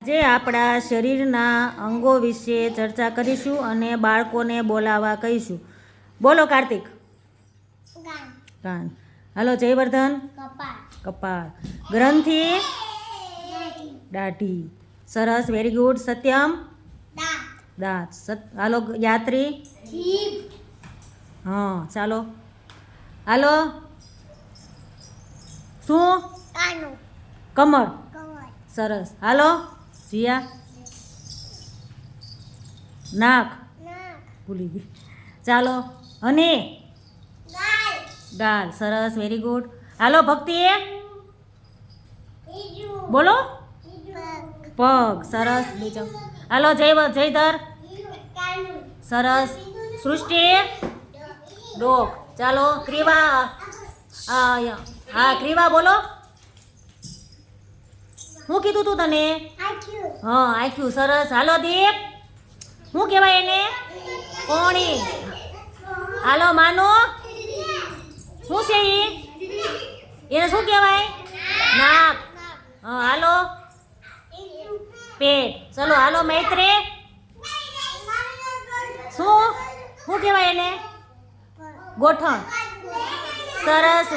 જે આપણા શરીરના અંગો વિશે ચર્ચા કરીશું અને બાળકોને બોલાવવા કહીશું. બોલો કાર્તિક. કાન. હાલો જયવર્ધન. કપાળ. ગ્રંથિ. દાઢી. સરસ, વેરી ગુડ. સત્યમ. દાંત. હાલો યાત્રી. હા ચાલો હાલો. શું? કમર. સરસ. હાલો જીયા. નાક. ભૂલી ગઈ. ચાલો. હની. ગાલ. સરસ, વેરી ગુડ. હાલો ભક્તિ. બોલો. પગ. સરસ. બીજો. હાલો જયધર. સરસ. સૃષ્ટિ. ડોક. ચાલો ક્રિવા. હા ક્રિવા બોલો. શું કીધું તું તને? હા આઈક્યુ. સરસ. હાલો દીપ. શું કહેવાય એને? કોણી. હાલો માનો. શું છે એને શું કહેવાય? નાક. હા હાલો પેટ. ચલો હાલો મૈત્રી. શું કહેવાય એને? ગોઠણ. સરસ.